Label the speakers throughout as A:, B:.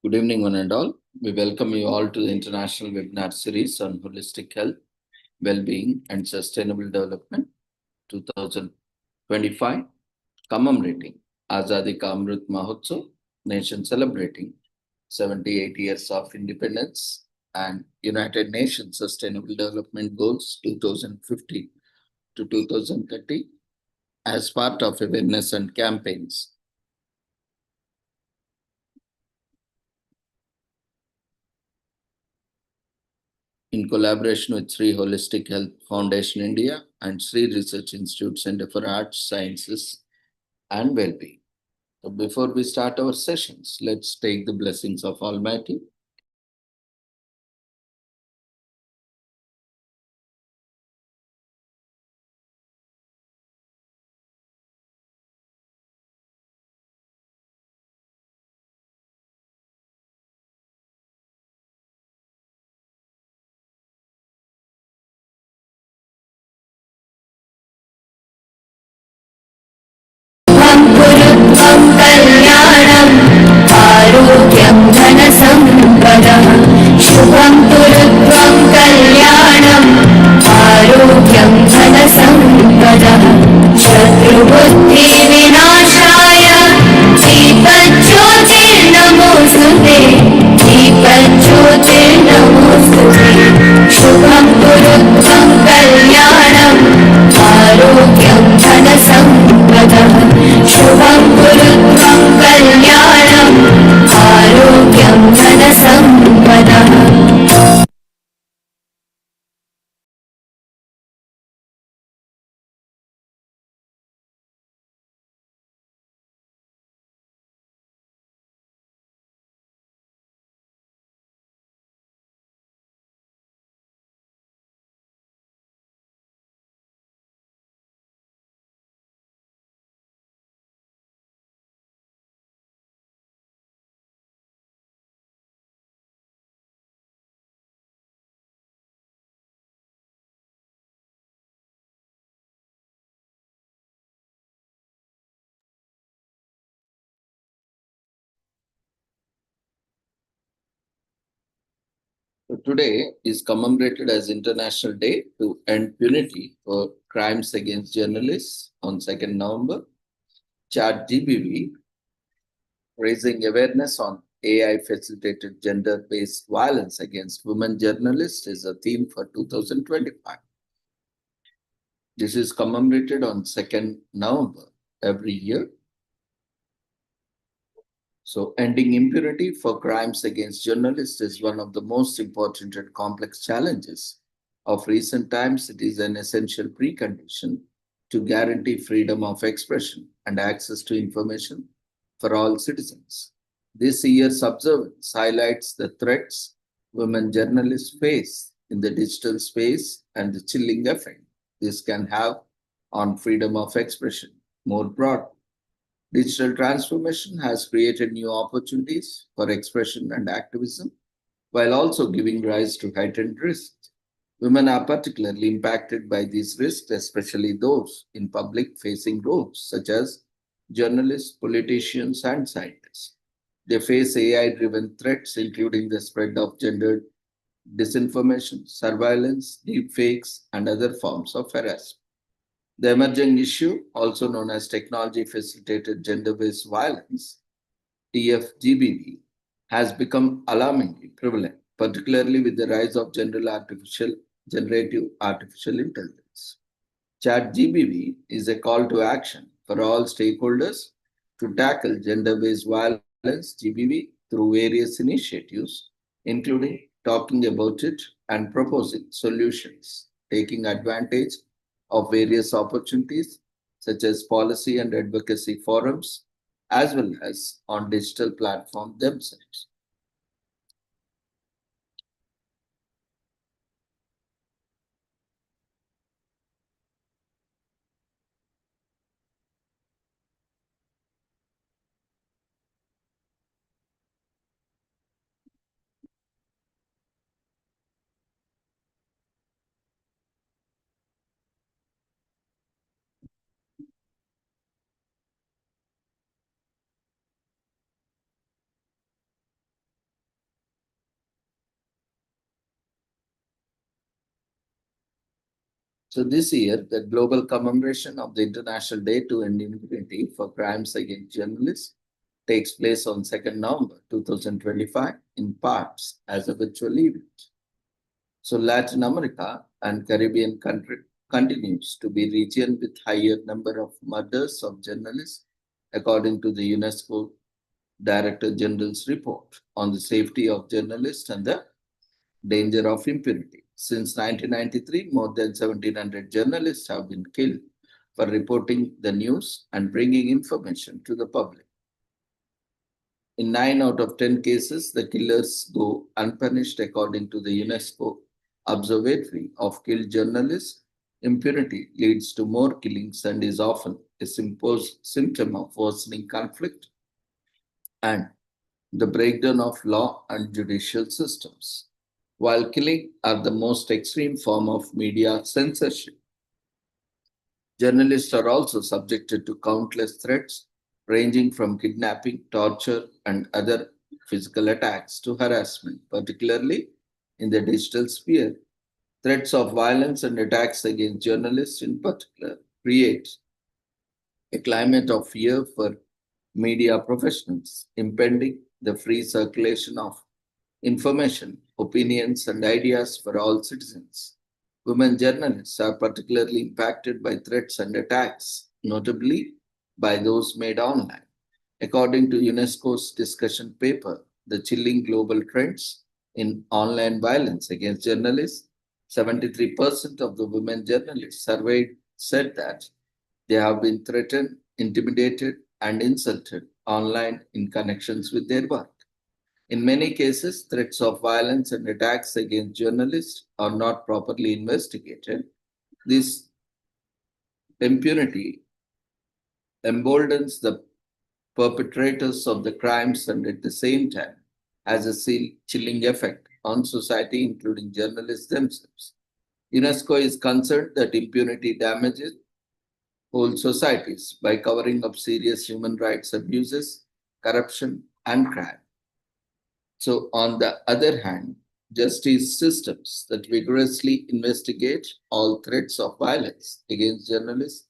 A: Good evening, one and all. We welcome you all to the international webinar series on holistic health, well-being, and sustainable development 2025, commemorating Azadi Ka Amrit Mahotsav, nation celebrating 78 years of independence and United Nations Sustainable Development Goals 2050 to 2030 as part of awareness and campaigns. In collaboration with Sri Holistic Health Foundation India and Sri Research Institute Center for Arts, Sciences and Well-being. So before we start our sessions, let's take the blessings of Almighty.
B: कल्याणम् आरोग्यं धनसम्पदः शुभं कुरुत्वं कल्याणम् आरोग्यं धनसम्पदः शत्रुबुद्धिविनाशाय दीपज्योतिर्नमोऽस्तुते दीपज्योतिर्नमोऽस्तुते शुभं कुरुत्वं कल्याणम् आरोग्यं धनसम्पदः शुभं कुरुत्वं कल्याणम् आरोग्यं धनसम्पदः
A: So today is commemorated as International Day to End Impunity for Crimes Against Journalists on 2nd November. ChatGPT, raising awareness on AI-facilitated gender-based violence against women journalists, is a theme for 2025. This is commemorated on 2nd November every year. So ending impunity for crimes against journalists is one of the most important and complex challenges of recent times. It is an essential precondition to guarantee freedom of expression and access to information for all citizens. This year's observance highlights the threats women journalists face in the digital space and the chilling effect this can have on freedom of expression more broadly. Digital transformation has created new opportunities for expression and activism, while also giving rise to heightened risks. Women are particularly impacted by these risks, especially those in public facing roles, such as journalists, politicians, and scientists. They face AI driven threats, including the spread of gendered disinformation, surveillance, deepfakes, and other forms of harassment. The emerging issue, also known as technology facilitated gender based violence, TFGBV, has become alarmingly prevalent, particularly with the rise of generative artificial intelligence. ChatGPT is a call to action for all stakeholders to tackle gender based violence GBV through various initiatives, including talking about it and proposing solutions, taking advantage of various opportunities such as policy and advocacy forums, as well as on digital platforms themselves. So this year, the global commemoration of the International Day to End Impunity for Crimes Against Journalists takes place on 2nd November 2025 in parts as a virtual event. So Latin America and Caribbean country continues to be region with higher number of murders of journalists, according to the UNESCO Director General's report on the safety of journalists and the danger of impunity. Since 1993, more than 1,700 journalists have been killed for reporting the news and bringing information to the public. In 9 out of 10 cases, the killers go unpunished, according to the UNESCO Observatory of Killed Journalists. Impunity leads to more killings and is often a symptom of worsening conflict and the breakdown of law and judicial systems. While killing are the most extreme form of media censorship, journalists are also subjected to countless threats, ranging from kidnapping, torture, and other physical attacks to harassment, particularly in the digital sphere. Threats of violence and attacks against journalists, in particular, create a climate of fear for media professionals, impeding the free circulation of information, opinions, and ideas for all citizens. Women journalists are particularly impacted by threats and attacks, notably by those made online. According to UNESCO's discussion paper, The Chilling Global Trends in Online Violence Against Journalists, 73% of the women journalists surveyed said that they have been threatened, intimidated, and insulted online in connections with their work. In many cases, threats of violence and attacks against journalists are not properly investigated. This impunity emboldens the perpetrators of the crimes and at the same time has a chilling effect on society, including journalists themselves. UNESCO is concerned that impunity damages whole societies by covering up serious human rights abuses, corruption, and crime. So, on the other hand, justice systems that vigorously investigate all threats of violence against journalists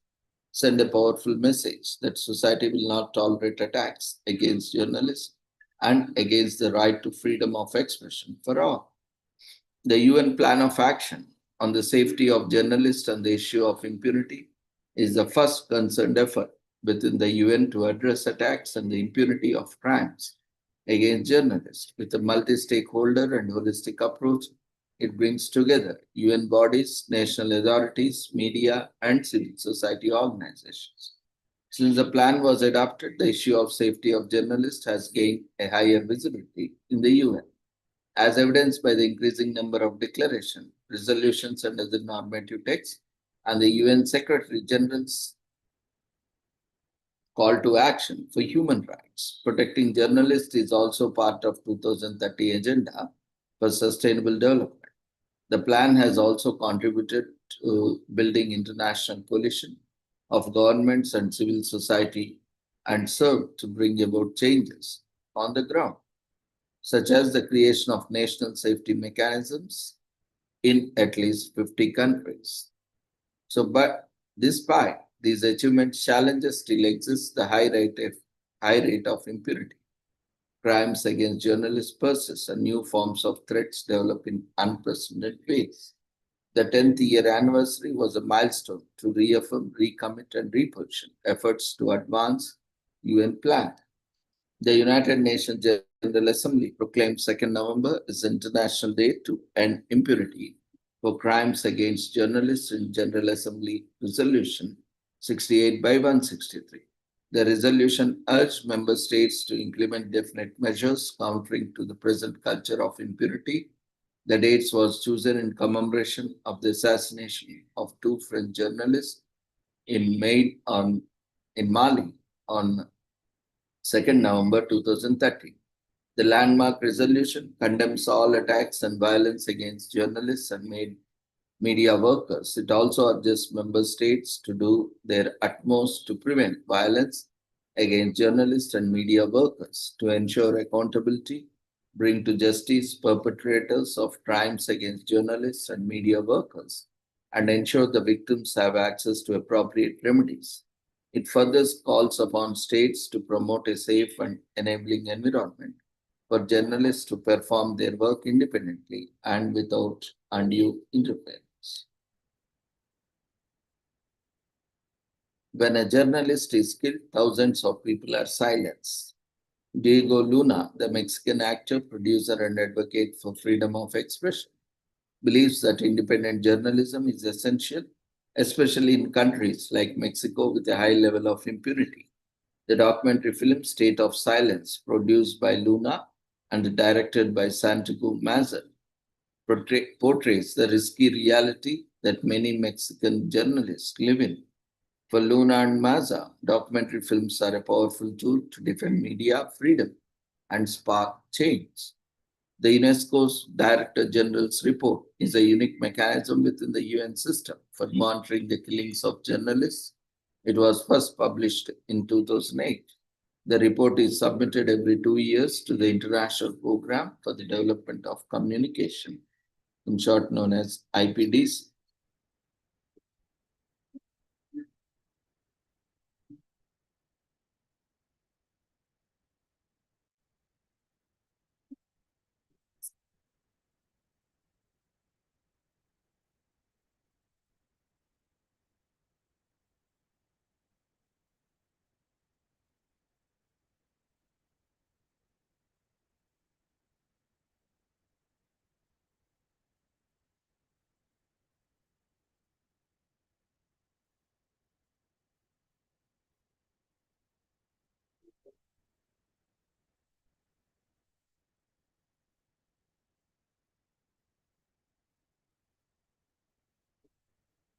A: send a powerful message that society will not tolerate attacks against journalists and against the right to freedom of expression for all. The UN Plan of Action on the Safety of Journalists and the Issue of Impunity is the first concerned effort within the UN to address attacks and the impunity of crimes against journalists. With a multi-stakeholder and holistic approach, it brings together UN bodies, national authorities, media, and civil society organizations. Since the plan was adopted, the issue of safety of journalists has gained a higher visibility in the UN, as evidenced by the increasing number of declarations, resolutions, and other normative texts, and the UN Secretary General's call to action for human rights. Protecting journalists is also part of 2030 agenda for sustainable development. The plan has also contributed to building international coalition of governments and civil society and served to bring about changes on the ground, such as the creation of national safety mechanisms in at least 50 countries. So, but despite these achievements, challenges still exist. The high rate of impunity. Crimes against journalists persist and new forms of threats develop in unprecedented ways. The 10th year anniversary was a milestone to reaffirm, recommit, and reposition efforts to advance UN plan. The United Nations General Assembly proclaimed 2nd November as International Day to End Impunity for Crimes Against Journalists in General Assembly Resolution 68 by 163. The resolution urged member states to implement definite measures countering to the present culture of impunity. The date was chosen in commemoration of the assassination of two French journalists in Mali on 2nd November 2013. The landmark resolution condemns all attacks and violence against journalists and media workers. It also urges member states to do their utmost to prevent violence against journalists and media workers, to ensure accountability, bring to justice perpetrators of crimes against journalists and media workers, and ensure the victims have access to appropriate remedies. It further calls upon states to promote a safe and enabling environment for journalists to perform their work independently and without undue interference. When a journalist is killed, thousands of people are silenced. Diego Luna, the Mexican actor, producer, and advocate for freedom of expression, believes that independent journalism is essential, especially in countries like Mexico with a high level of impunity. The documentary film State of Silence, produced by Luna and directed by Santiago Mazel, portrays the risky reality that many Mexican journalists live in. For Luna and Maza, documentary films are a powerful tool to defend media freedom and spark change. The UNESCO's Director General's report is a unique mechanism within the UN system for monitoring the killings of journalists. It was first published in 2008. The report is submitted every 2 years to the International Program for the Development of Communication, in short known as IPDC.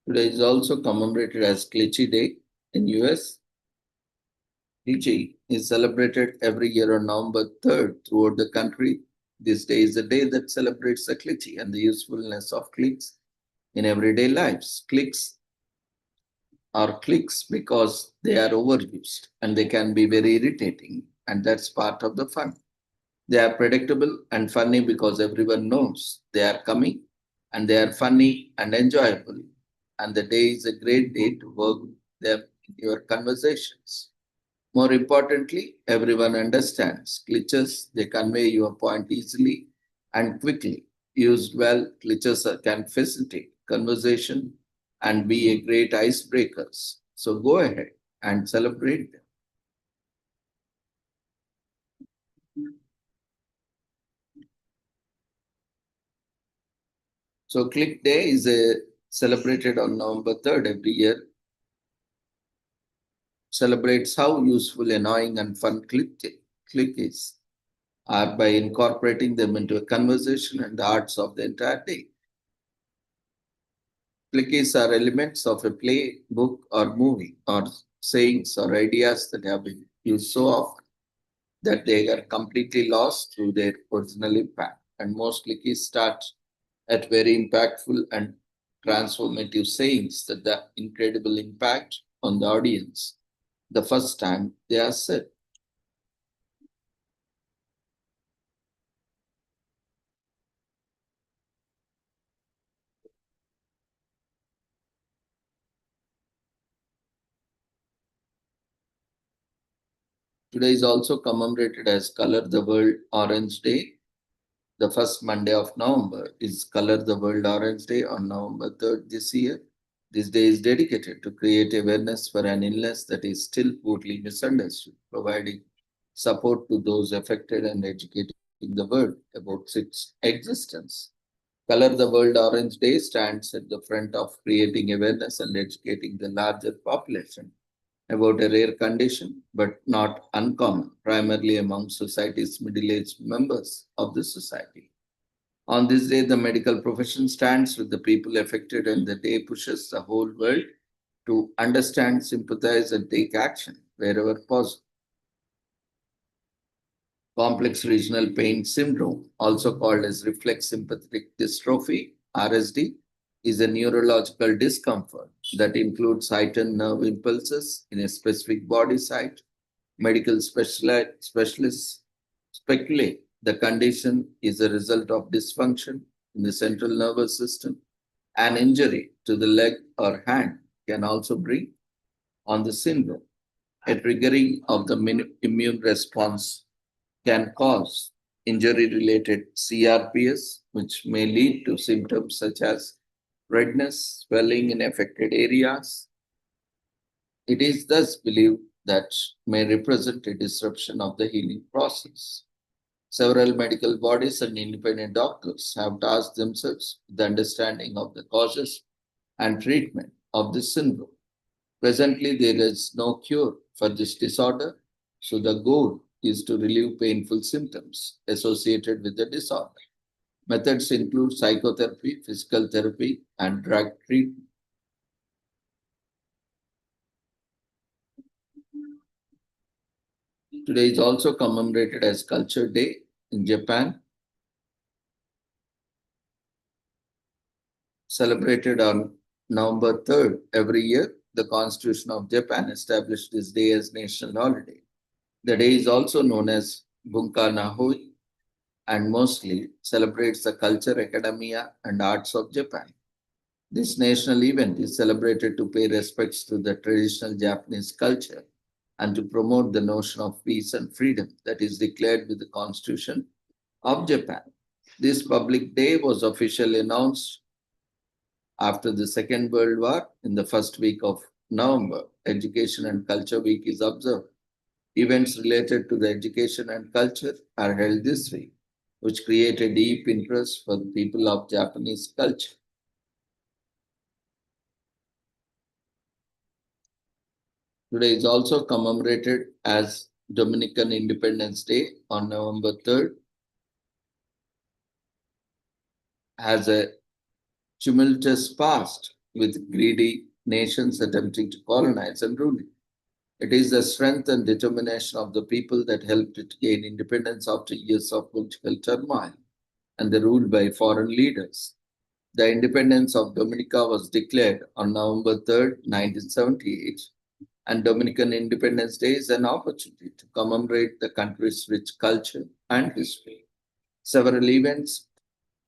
A: Today is also commemorated as Clichy Day in US. Clichy is celebrated every year on November 3rd throughout the country. This day is a day that celebrates the clichy and the usefulness of clicks in everyday lives. Clicks are clicks because they are overused and they can be very irritating, and that's part of the fun. They are predictable and funny because everyone knows they are coming, and they are funny and enjoyable. And the day is a great day to work them in your conversations. More importantly, everyone understands glitches. They convey your point easily and quickly. Used well, glitches can facilitate conversation and be a great icebreakers. So go ahead and celebrate them. So Click Day is celebrated on November 3rd every year. Celebrates how useful, annoying, and fun click is are by incorporating them into a conversation and the arts of the entire day. Clickies are elements of a play, book, or movie, or sayings or ideas that have been used so often that they are completely lost through their original impact. And most clickies start at very impactful and transformative sayings that the incredible impact on the audience the first time they are said. Today is also commemorated as Color the World Orange Day. The first Monday of November is Color the World Orange Day on November 3rd this year. This day is dedicated to create awareness for an illness that is still poorly misunderstood, providing support to those affected and educating the world about its existence. Color the World Orange Day stands at the front of creating awareness and educating the larger population about a rare condition, but not uncommon, primarily among society's middle-aged members of the society. On this day, the medical profession stands with the people affected, and the day pushes the whole world to understand, sympathize, and take action wherever possible. Complex regional pain syndrome, also called as reflex sympathetic dystrophy, RSD, is a neurological discomfort that includes heightened nerve impulses in a specific body site. Medical specialists speculate the condition is a result of dysfunction in the central nervous system, An injury to the leg or hand can also bring on the syndrome. A triggering of the immune response can cause injury-related CRPS, which may lead to symptoms such as redness, swelling in affected areas. It is thus believed that may represent a disruption of the healing process. Several medical bodies and independent doctors have tasked themselves with the understanding of the causes and treatment of this syndrome. Presently, there is no cure for this disorder, so the goal is to relieve painful symptoms associated with the disorder. Methods include psychotherapy, physical therapy, and drug treatment. Today is also commemorated as Culture Day in Japan, celebrated on November 3rd every year. The Constitution of Japan established this day as national holiday. The day is also known as Bunka Nahui and mostly celebrates the culture, academia, and arts of Japan. This national event is celebrated to pay respects to the traditional Japanese culture and to promote the notion of peace and freedom that is declared with the Constitution of Japan. This public day was officially announced after the Second World War in the first week of November. Education and Culture Week is observed. Events related to the education and culture are held this week, which create a deep interest for the people of Japanese culture. Today is also commemorated as Dominican Independence Day on November 3rd. Has a tumultuous past with greedy nations attempting to colonize and rule it. It is the strength and determination of the people that helped it gain independence after years of political turmoil and the rule by foreign leaders. The independence of Dominica was declared on November 3rd, 1978, and Dominican Independence Day is an opportunity to commemorate the country's rich culture and history. Several events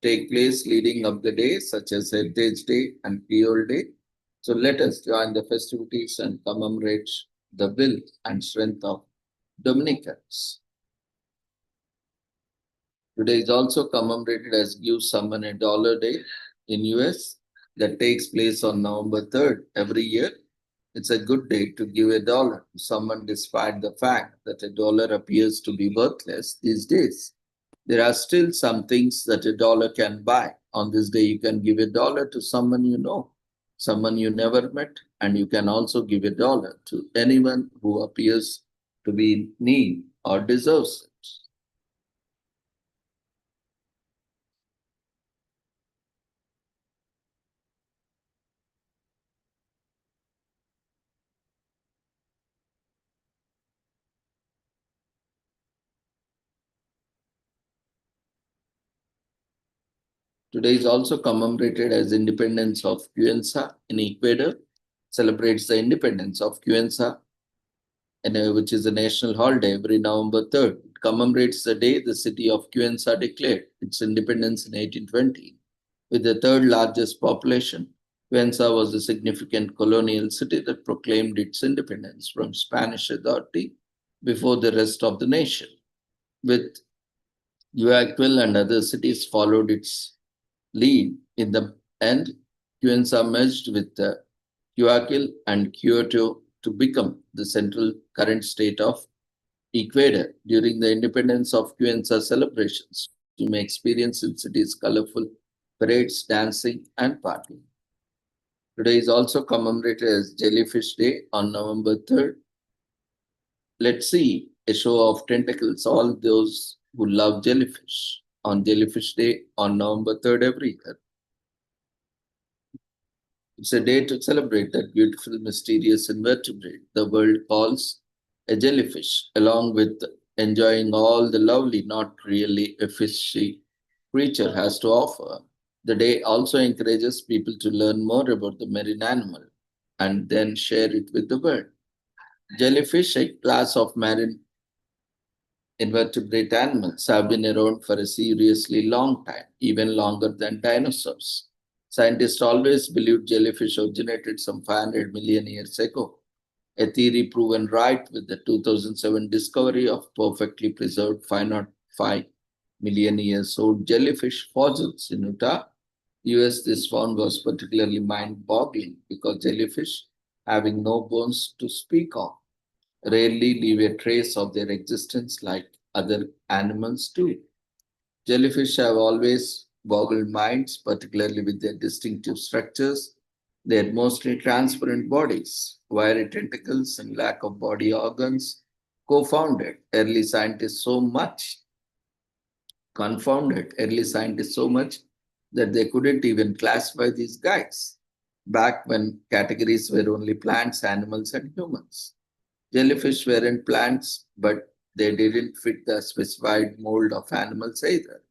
A: take place leading up the day, such as Heritage Day and Creole Day. So let us join the festivities and commemorate the will and strength of Dominicans. Today is also commemorated as Give Someone a Dollar Day in US that takes place on November 3rd every year. It's a good day to give a dollar to someone despite the fact that a dollar appears to be worthless these days. There are still some things that a dollar can buy. On this day, you can give a dollar to someone you know, someone you never met, and you can also give a dollar to anyone who appears to be in need or deserves it. Today is also commemorated as Independence of Cuenca in Ecuador, celebrates the independence of Cuenca, which is a national holiday every November 3rd. It commemorates the day the city of Cuenca declared its independence in 1820. With the third largest population, Cuenca was a significant colonial city that proclaimed its independence from Spanish authority before the rest of the nation. With Guayaquil and other cities followed its lead. In the end, Cuenca merged with Guayaquil and Kyoto to become the central current state of Ecuador. During the independence of Cuenca celebrations, you may experience in cities colorful parades, dancing, and partying. Today is also commemorated as Jellyfish Day on November 3rd. Let's see a show of tentacles, all those who love jellyfish on Jellyfish Day on November 3rd every year. It's a day to celebrate that beautiful, mysterious invertebrate the world calls a jellyfish, along with enjoying all the lovely, not really a fishy creature has to offer. The day also encourages people to learn more about the marine animal and then share it with the world. Jellyfish, a class of marine invertebrate animals, have been around for a seriously long time, even longer than dinosaurs. Scientists always believed jellyfish originated some 500 million years ago, a theory proven right with the 2007 discovery of perfectly preserved 505 million years old jellyfish fossils in Utah, US. This found was particularly mind boggling because jellyfish, having no bones to speak of, rarely leave a trace of their existence like other animals do. Jellyfish have always boggled minds, particularly with their distinctive structures, their mostly transparent bodies, wiry tentacles, and lack of body organs confounded early scientists so much, confounded early scientists so much that they couldn't even classify these guys back when categories were only plants, animals, and humans. Jellyfish weren't plants, but they didn't fit the specified mold of animals either.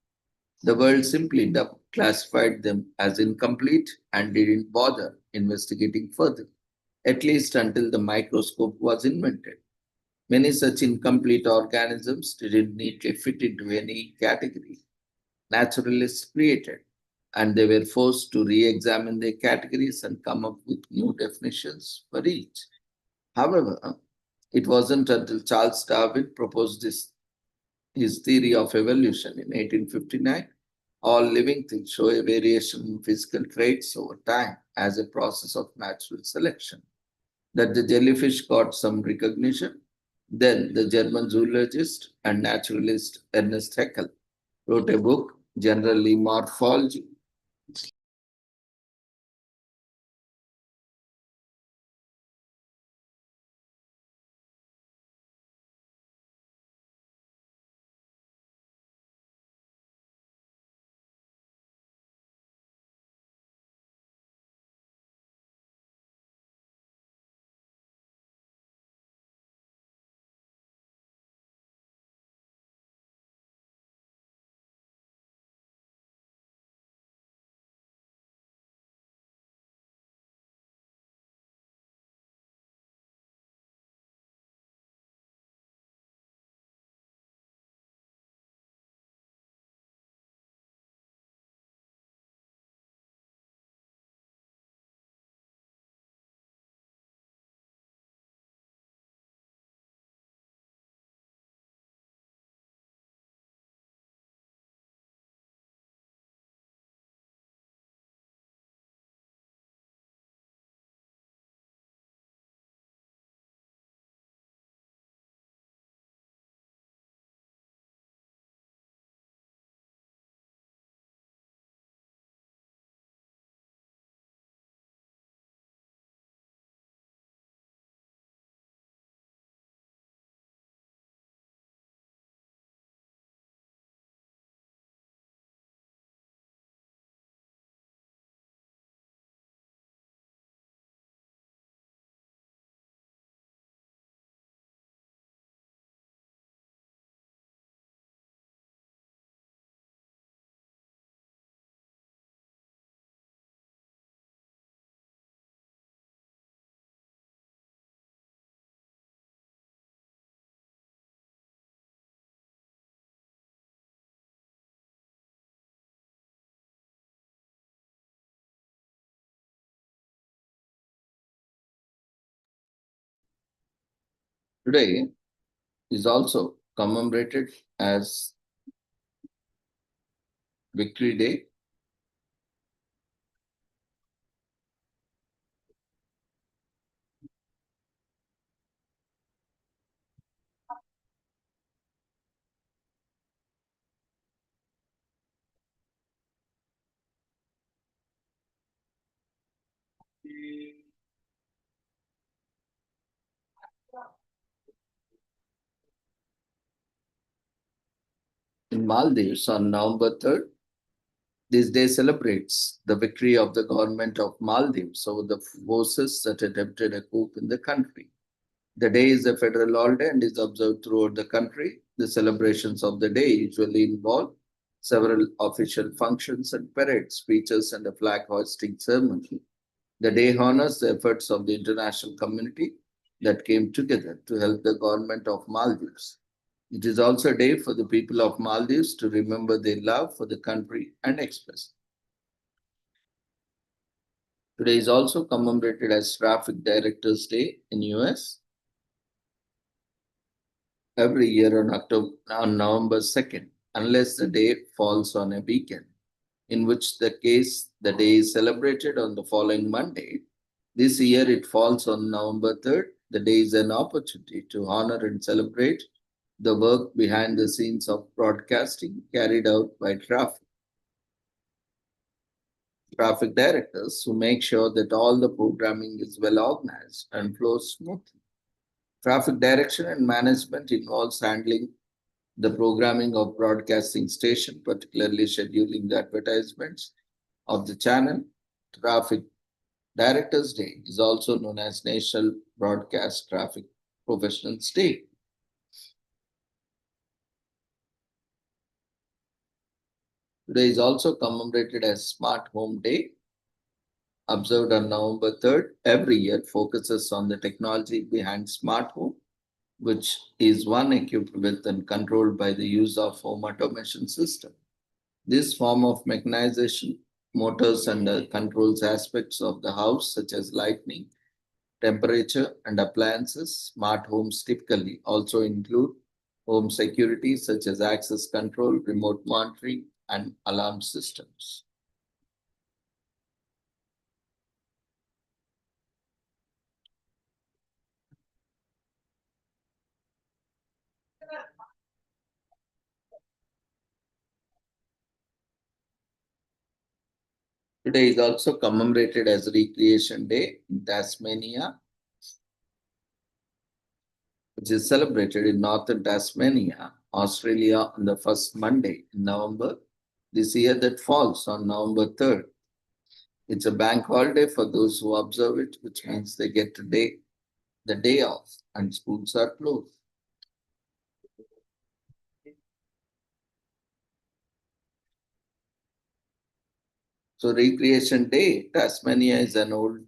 A: The world simply classified them as incomplete and didn't bother investigating further, at least until the microscope was invented. Many such incomplete organisms didn't neatly fit into any category naturalists created, and they were forced to re examine their categories and come up with new definitions for each. However, it wasn't until Charles Darwin proposed his theory of evolution in 1859. All living things show a variation in physical traits over time as a process of natural selection. That the jellyfish got some recognition. Then the German zoologist and naturalist Ernest Haeckel wrote a book, Generally Morphology. Today is also commemorated as Victory Day. In Maldives on November 3rd. This day celebrates the victory of the government of Maldives over the forces that attempted a coup in the country. The day is a federal holiday and is observed throughout the country. The celebrations of the day usually involve several official functions and parades, speeches, and a flag hoisting ceremony. The day honors the efforts of the international community that came together to help the government of Maldives. It is also a day for the people of Maldives to remember their love for the country and express Today is also commemorated as Traffic Directors Day in US. Every year on November 2nd, unless the day falls on a weekend, in which the day is celebrated on the following Monday. This year it falls on November 3rd. The day is an opportunity to honor and celebrate the work behind the scenes of broadcasting carried out by traffic directors who make sure that all the programming is well organized and flows smoothly. Traffic direction and management involves handling the programming of broadcasting station, particularly scheduling the advertisements of the channel. Traffic Directors Day is also known as National Broadcast Traffic Professionals Day. Today is also commemorated as Smart Home Day, observed on November 3rd. Every year focuses on the technology behind smart home, which is one equipped with and controlled by the use of home automation system. This form of mechanization, motors and controls aspects of the house such as lighting, temperature and appliances. Smart homes typically also include home security such as access control, remote monitoring and alarm systems. Today is also commemorated as Recreation Day in Tasmania, which is celebrated in northern Tasmania, Australia on the first Monday in November. This year that falls on November 3rd. It's a bank holiday for those who observe it, which means they get the day off and schools are closed. So Recreation Day, Tasmania is an old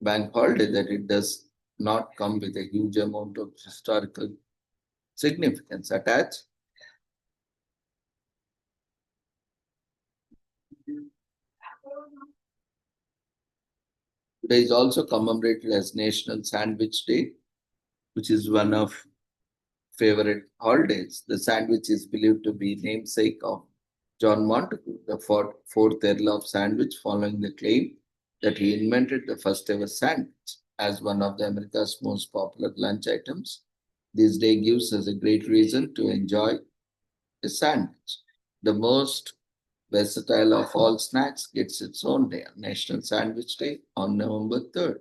A: bank holiday that it does not come with a huge amount of historical significance attached. Today is also commemorated as National Sandwich Day, which is one of favorite holidays. The sandwich is believed to be namesake of John Montagu, the fourth Earl of Sandwich, following the claim that he invented the first ever sandwich as one of the America's most popular lunch items. This day gives us a great reason to enjoy a sandwich. The most versatile of all snacks gets its own day, National Sandwich Day on November 3rd.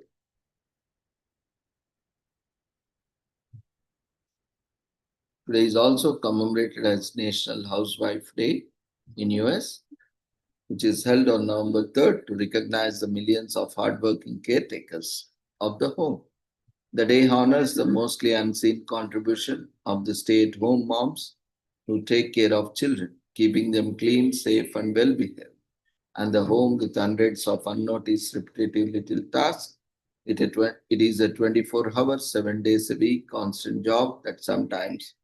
A: Today is also commemorated as National Housewife Day in US, which is held on November 3rd to recognize the millions of hardworking caretakers of the home. The day honors the mostly unseen contribution of the stay-at-home moms who take care of children, keeping them clean, safe, and well-behaved, and the home with hundreds of unnoticed repetitive little tasks. It is a 24 hours, 7 days a week, constant job that sometimes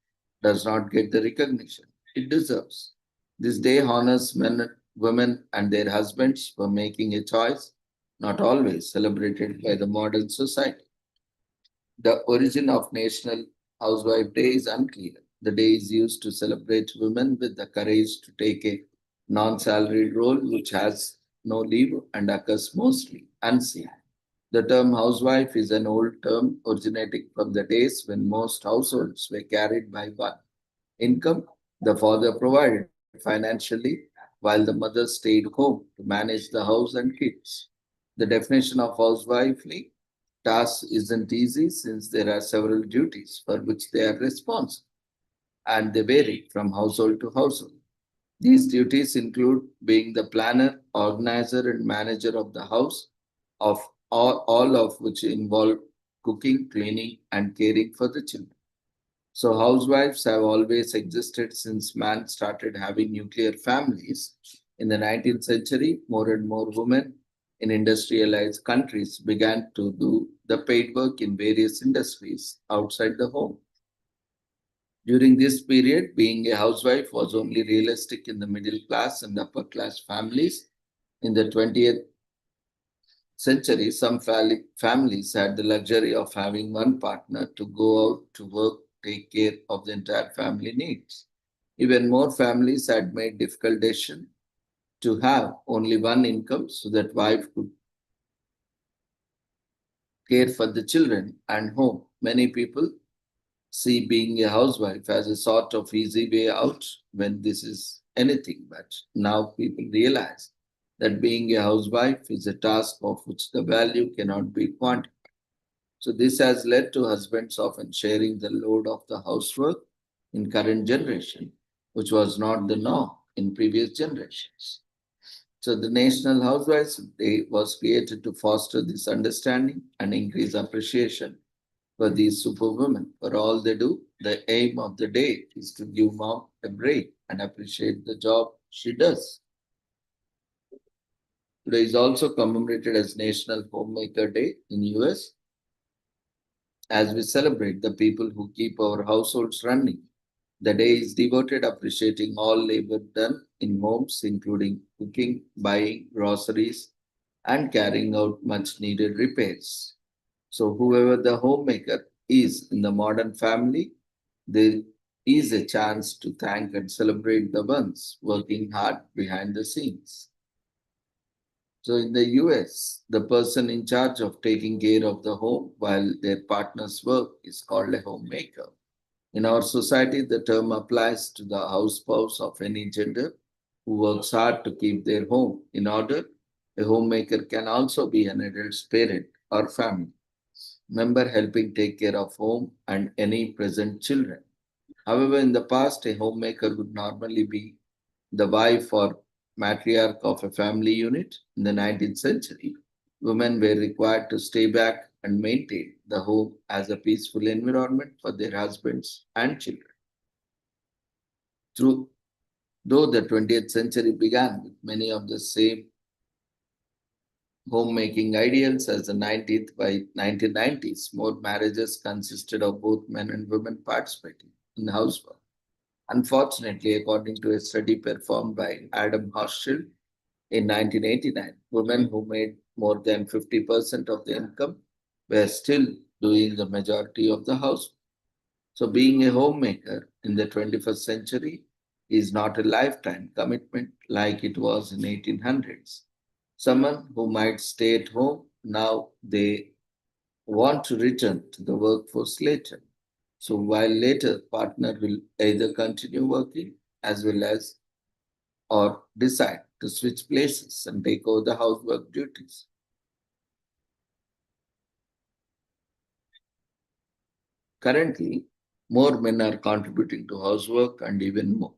A: does not get the recognition it deserves. This day honors men, women, and their husbands for making a choice, not always celebrated by the modern society. The origin of National Housewife Day is unclear. The day is used to celebrate women with the courage to take a non-salaried role which has no leave and occurs mostly unseen. The term housewife is an old term originating from the days when most households were carried by one income. The father provided financially while the mother stayed home to manage the house and kids. The definition of housewifely task isn't easy since there are several duties for which they are responsible and they vary from household to household. These duties include being the planner, organizer, and manager of the house, of all of which involve cooking, cleaning, and caring for the children. So, housewives have always existed since man started having nuclear families. In the 19th century, more and more women in industrialized countries began to do the paid work in various industries outside the home. During this period, being a housewife was only realistic in the middle class and upper class families. In the 20th century, some families had the luxury of having one partner to go out to work, take care of the entire family needs. Even more families had made difficult decision to have only one income so that wife could care for the children and home. Many people see being a housewife as a sort of easy way out when this is anything, but now people realize that being a housewife is a task of which the value cannot be quantified. So this has led to husbands often sharing the load of the housework in current generation, which was not the norm in previous generations. So the National Housewives Day was created to foster this understanding and increase appreciation for these superwomen for all they do. The aim of the day is to give mom a break and appreciate the job she does. Today is also commemorated as National Homemaker Day in US as we celebrate the people who keep our households running. The day is devoted appreciating all labor done in homes, including cooking, buying groceries, and carrying out much needed repairs. So, whoever the homemaker is in the modern family, there is a chance to thank and celebrate the ones working hard behind the scenes. So, in the US, the person in charge of taking care of the home while their partners work is called a homemaker. In our society, the term applies to the house spouse of any gender who works hard to keep their home in order. A homemaker can also be an adult's parent or family member helping take care of home and any present children. However, in the past, a homemaker would normally be the wife or matriarch of a family unit. In the 19th century, women were required to stay back and maintain the home as a peaceful environment for their husbands and children. Through, though the 20th century began with many of the same homemaking ideals as the 19th, by 1990s, more marriages consisted of both men and women participating in housework. Unfortunately, according to a study performed by Adam Hochschild in 1989, women who made more than 50% of the income were still doing the majority of the housework. So, being a homemaker in the 21st century is not a lifetime commitment like it was in 1800s. Someone who might stay at home now they want to return to the workforce later. So while later partner will either continue working as well as or decide to switch places and take over the housework duties. Currently, more men are contributing to housework and even more.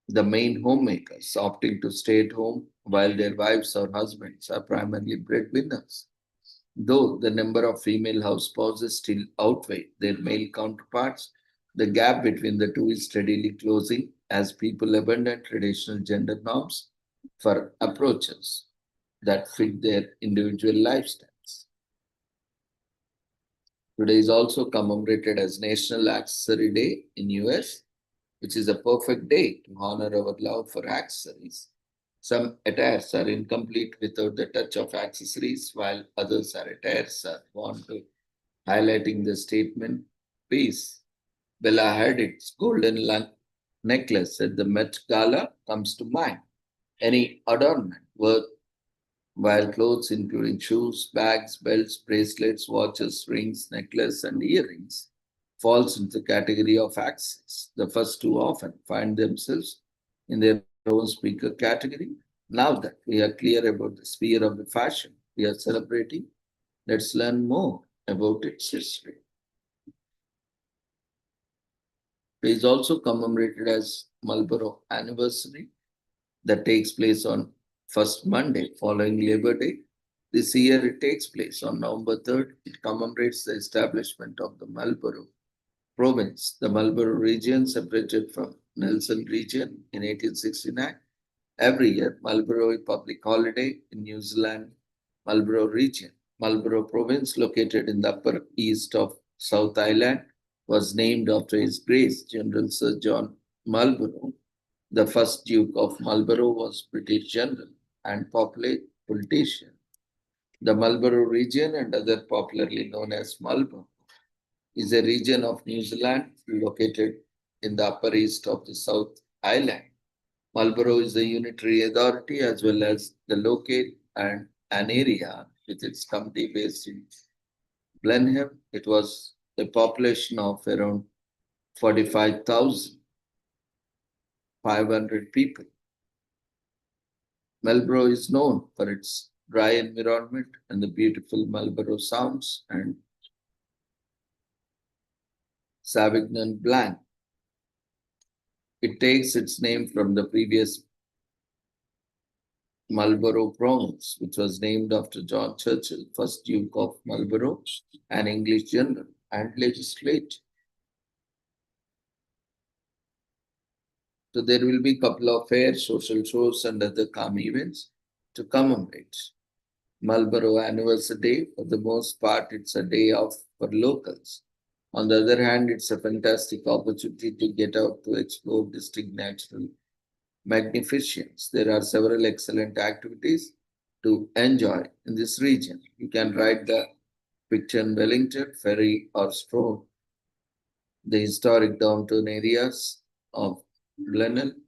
A: The main homemakers opting to stay at home while their wives or husbands are primarily breadwinners. Though the number of female house spouses still outweigh their male counterparts, the gap between the two is steadily closing as people abandon traditional gender norms for approaches that fit their individual lifestyles. Today is also commemorated as National Accessory Day in US, which is a perfect day to honor our love for accessories. Some attires are incomplete without the touch of accessories, while others are attires are worn to highlighting the statement peace. Bella Hadid's golden necklace at the Met Gala comes to mind. Any adornment worth while clothes including shoes, bags, belts, bracelets, watches, rings, necklace, and earrings falls into the category of accessories. The first two often find themselves in their own speaker category. Now that we are clear about the sphere of the fashion we are celebrating, let's learn more about its history. It is also commemorated as Marlborough Anniversary that takes place on first Monday following Labor Day. This year it takes place on November 3rd. It commemorates the establishment of the Marlborough province, the Marlborough region separated from Nelson region in 1869. Every year, Marlborough is a public holiday in New Zealand, Marlborough region. Marlborough province, located in the upper east of South Island, was named after His Grace General Sir John Marlborough. The first Duke of Marlborough was British general and popular politician. The Marlborough region, and other popularly known as Marlborough, is a region of New Zealand located in the upper east of the South Island. Marlborough is a unitary authority as well as the locate and an area with its company based in Blenheim. It was a population of around 45,500 people. Marlborough is known for its dry environment and the beautiful Marlborough Sounds and Sauvignon Blanc. It takes its name from the previous Marlborough province, which was named after John Churchill, first Duke of Marlborough, an English general and legislator. So there will be a couple of fairs, social shows, and other calm events to commemorate. Marlborough Anniversary Day, for the most part, it's a day off for locals. On the other hand, it's a fantastic opportunity to get out to explore distinct natural magnificence. There are several excellent activities to enjoy in this region. You can ride the Picton Wellington ferry or stroll the historic downtown areas of Blenheim.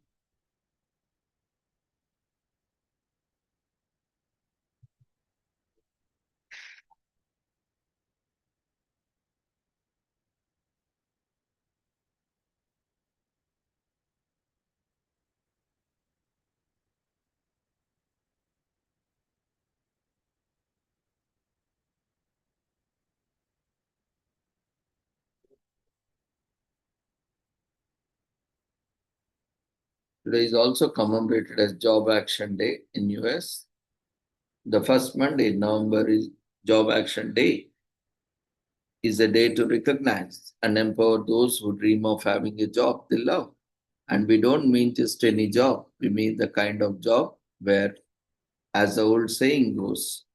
A: Today is also commemorated as Job Action Day in US. The first Monday in November is Job Action Day. Is a day to recognize and empower those who dream of having a job they love. And we don't mean just any job. We mean the kind of job where, as the old saying goes,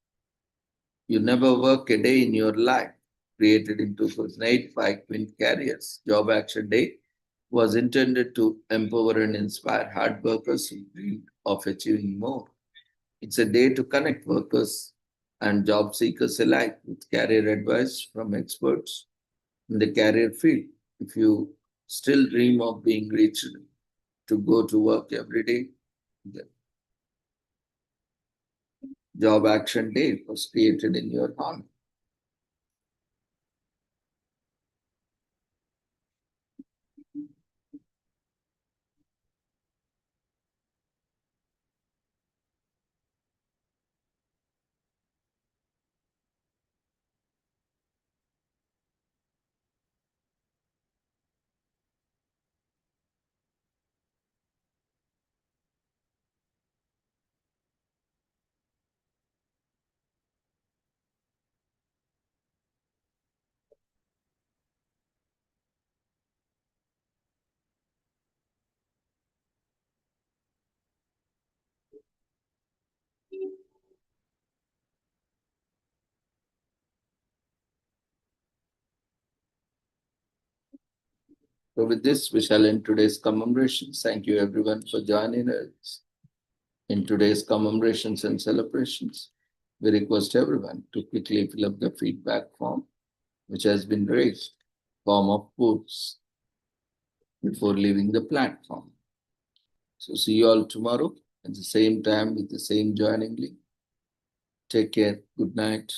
A: you never work a day in your life. Created in 2008 by Quint Carriers, Job Action Day was intended to empower and inspire hard workers who dream of achieving more. It's a day to connect workers and job seekers alike with career advice from experts in the career field. If you still dream of being reached to go to work every day, the Job Action Day was created in your honor. So with this, we shall end today's commemorations. Thank you everyone for joining us in today's commemorations and celebrations. We request everyone to quickly fill up the feedback form which has been raised, form of votes, before leaving the platform. So see you all tomorrow at the same time with the same joining link. Take care. Good night.